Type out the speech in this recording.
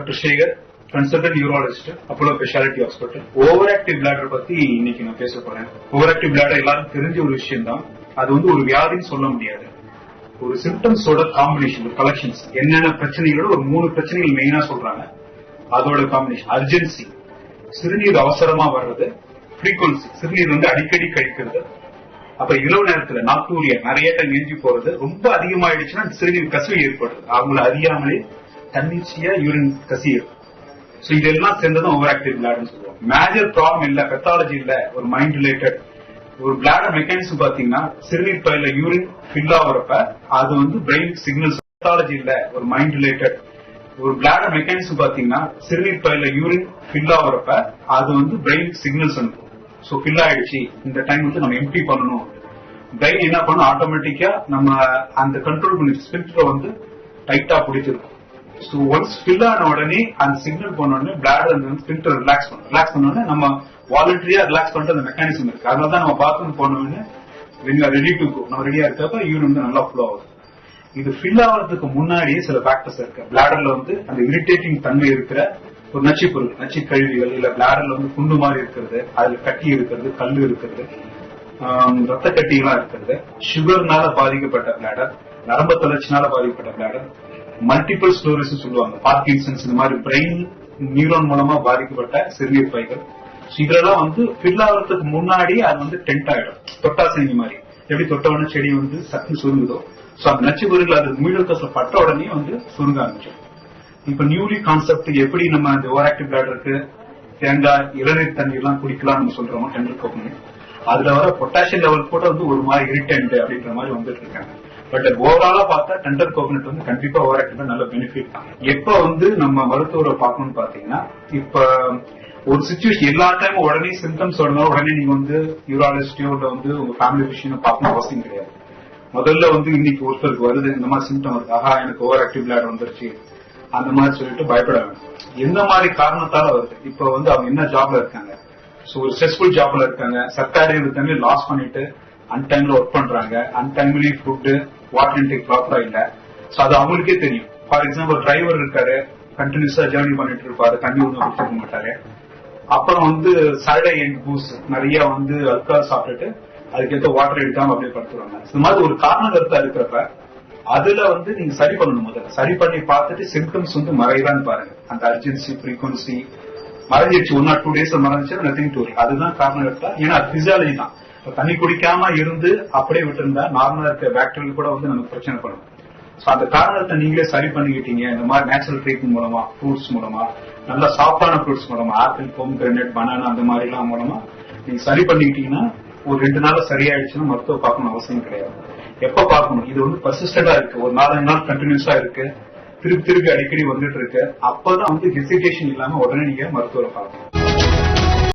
Doctor Sekar, consultant urologist, Apollo speciality hospital. Over active bladder பத்தி இன்னைக்கு நான் பேச போறேன். ஓவர் ஆக்டிவ் பிளாடர் எல்லாரும் தெரிஞ்ச ஒரு விஷயம் தான். அது வந்து ஒரு வியாதின்னு சொல்ல முடியாது. ஒரு சிம்டம்ஸோட காம்பினேஷன், ஒரு கலெக்ஷன்ஸ். என்னென்ன பிரச்சனைகளோட ஒரு 3 பிரச்சனைகள் மெயினா சொல்றாங்க. அதோட காம்பினேஷன். அர்ஜென்சி, சிறுநீர் அவசரமா வர்றது. ஃப்ரீக்வன்சி, சிறுநீர் வந்து அடிக்கடி கழிக்கிறது. அப்ப இரவு நேரத்துல நாக்டூரியா, நிறைய டைம் ஏஞ்சி போறது. ரொம்ப அதிகமாயிடுச்சுன்னா சிறுநீர் கசிவு ஏற்படுது. அவங்கள அறியாமலே தன்னிச்சையா யூரின் கசிவு. சோ இதெல்லாம் சேர்ந்ததும் ஓவர் ஆக்டிவ் பிளாடர்னு சொல்லுவோம். மேஜர் ப்ராப்ளம் இல்ல, பெத்தாலஜி இல்ல, ஒரு மைண்ட் ரிலேட்டட் ஒரு பிளாடர் மெக்கானிசம். பாத்தீங்கன்னா சிறுநீர் பையில யூரின் ஃபில் ஆகுறப்ப அது வந்து பிரெயின் சிக்னல்ஸ். பெத்தாலஜி இல்ல, ஒரு மைண்ட் ரிலேட்டட் ஒரு பிளாடர் மெக்கானிசம். பாத்தீங்கன்னா சிறுநீர் பையில யூரின் ஃபில் ஆகுறப்ப அது வந்து பிரெயின் சிக்னல்ஸ் அனுப்பும். சோ ஃபில் ஆயிடுச்சு, இந்த டைம் வந்து நம்ம எம்டி பண்ணணும். பிரெயின் என்ன பண்ணும், ஆட்டோமேட்டிக்கா நம்ம அந்த கண்ட்ரோல் பண்ணி ஸ்பிரிட்டை வந்து டைட்டா பிடிச்சிருக்கும். சோ ஒன்ஸ் ஃபில் ஆன உடனே அந்த சிக்னல் பண்ண உடனே பிளாடர் வந்து ஸ்பிரிட்டை ரிலாக்ஸ் பண்ணும். ரிலாக்ஸ் பண்ண உடனே நம்ம வாலண்டரியா ரிலாக்ஸ் பண்ற அந்த மெக்கானிசம் இருக்கு. அதனாலதான் நம்ம பாத்ரூம் போன உடனே ரெடி டு கோ, நம்ம ரெடியா இருக்கப்ப யூரின் வந்து நல்லா ஃப்ளோ ஆகுது. இது ஃபில் ஆகிறதுக்கு முன்னாடியே சில ஃபேக்டர்ஸ் இருக்கு. பிளாடர்ல வந்து அந்த இரிட்டேட்டிங் தன்மை இருக்கிற ஒரு நச்சு பொருள், நச்சு கழிவுகள், இல்ல பிளாடர்ல வந்து புண்டு மாதிரி இருக்கிறது, அதுல கட்டி இருக்கிறது, கல் இருக்கிறது, ரத்த கட்டிகளா இருக்கிறது, சுகர்னால பாதிக்கப்பட்ட பிளாடர், நரம்பு தளர்ச்சினால பாதிக்கப்பட்ட பிளாடர், மல்டிபிள் ஸ்க்லரோசிஸ் சொல்லுவாங்க, பார்க்கின்சன்ஸ், இந்த மாதிரி பிரெயின் நியூரான் மூலமா பாதிக்கப்பட்ட சிறுநீர் பைகள். இதெல்லாம் வந்து ஃபில் ஆகிறதுக்கு முன்னாடி அது வந்து டென்ட் ஆயிடும். தொட்டாசனி மாதிரி எப்படி தொட்டவன செடி வந்து சத்து சுருங்குதோ, சோ அந்த நச்சு பொருள் அது மீடல்கஸ்ல பட்ட உடனே வந்து சுருங்க ஆரம்பிச்சிடும். இப்ப நியூலி கான்செப்ட் எப்படி நம்ம அந்த ஓவர் ஆக்டிவ் பிளாடருக்கு தேங்காய், இளநீர் தண்ணி எல்லாம் குடிக்கலாம் நம்ம சொல்றோமோ, டெண்டர் கோகனட், அதுல வர பொட்டாசியம் லெவல் கூட வந்து ஒரு மாதிரி இரிட்டன்ட் அப்படின்ற மாதிரி வந்துட்டு இருக்காங்க. பட் ஓவராலா பார்த்தா டெண்டர் கோகனட் வந்து கண்டிப்பா ஓவர் ஆக்டிவ் நல்ல பெனிஃபிட் தான். எப்ப வந்து நம்ம மருத்துவரை பார்க்கணும்னு பாத்தீங்கன்னா, இப்ப ஒரு சிச்சுவேஷன் எல்லா டைமும் உடனே சிம்டம்ஸ் வருதோ உடனே நீங்க வந்து யூராலஜிஸ்டோ இல்ல வந்து உங்க ஃபேமிலி விஷயம் பார்க்கணும் அவசியம் கிடையாது. முதல்ல வந்து இன்னைக்கு ஒருத்தருக்கு வருது, இந்த மாதிரி சிம்டம் வருது, ஆஹா எனக்கு ஓவர் ஆக்டிவ் பிளாடர் வந்துருச்சு அந்த மாதிரி சொல்லிட்டு பயப்பட வேண்டாம். எந்த மாதிரி காரணத்தால வருது, இப்ப வந்து அவங்க என்ன ஜாப்ல இருக்காங்க, சோ ஒரு ஸ்ட்ரெஸ்ஃபுல் ஜாப்ல இருக்காங்க, சர்க்காரிய டைம்ல லாஸ் பண்ணிட்டு அன்டைம்ல ஒர்க் பண்றாங்க, அன்டைம்லி ஃபுட் வாட்டர் இன்டேக் ப்ராப்பரா இல்ல, சோ அது அவங்களுக்கே தெரியும். ஃபார் எக்ஸாம்பிள் டிரைவர் இருக்காரு, கண்டினியூஸா ஜேர்னி பண்ணிட்டு இருப்பாரு, தண்ணி ஒன்றும் குடிச்சிருக்க மாட்டாரு. அப்புறம் வந்து சாட்டர்டே எண்ட் பூஸ் நிறைய வந்து அல்கஹால் சாப்பிட்டுட்டு அதுக்கேற்ற வாட்டர் எடுக்காம அப்படியே படுத்துருவாங்க. இந்த மாதிரி ஒரு காரண கருத்தா இருக்கிறப்ப அதுல வந்து நீங்க சரி பண்ணணும். முதல்ல சரி பண்ணி பார்த்துட்டு சிம்டம்ஸ் வந்து மறையதான்னு பாருங்க. அந்த அர்ஜென்சி, ஃப்ரீக்வன்சி மறைஞ்சிருச்சு, 1 or 2 days மறைஞ்சிச்சு, நத்திங் டு வரி, அதுதான் காரணம் கருத்தா. ஏன்னா அது பிசியாலஜி தான். தண்ணி குடிக்காம இருந்து அப்படியே விட்டுருந்தா நார்மலா இருக்க பாக்டீரியல் கூட வந்து நமக்கு பிரச்சனை பண்ணும். சோ அந்த காரணத்தை நீங்களே சரி பண்ணிக்கிட்டீங்க. இந்த மாதிரி நேச்சுரல் ட்ரீட்மெண்ட் மூலமா, ஃப்ரூட்ஸ் மூலமா, நல்ல சாஃப்டான ஃப்ரூட்ஸ் மூலமா, ஆப்பிள், பொமோகிரானேட், பனானா அந்த மாதிரி எல்லாம் மூலமா நீங்க சரி பண்ணிக்கிட்டீங்கன்னா ஒரு 2 நாள் சரியாயிடுச்சுன்னா மருத்துவ பார்க்கணும் அவசியம் கிடையாது. எப்ப பார்க்கணும், இது வந்து பர்சிஸ்டண்டா இருக்கு, ஒரு 4-5 நாள் கண்டினியூஸா இருக்கு, திருப்பி அடிக்கடி வந்துட்டு இருக்கு, அப்பதான் வந்து ஹெசிடேஷன் இல்லாம உடனே நீங்க மருத்துவரை பார்க்கணும்.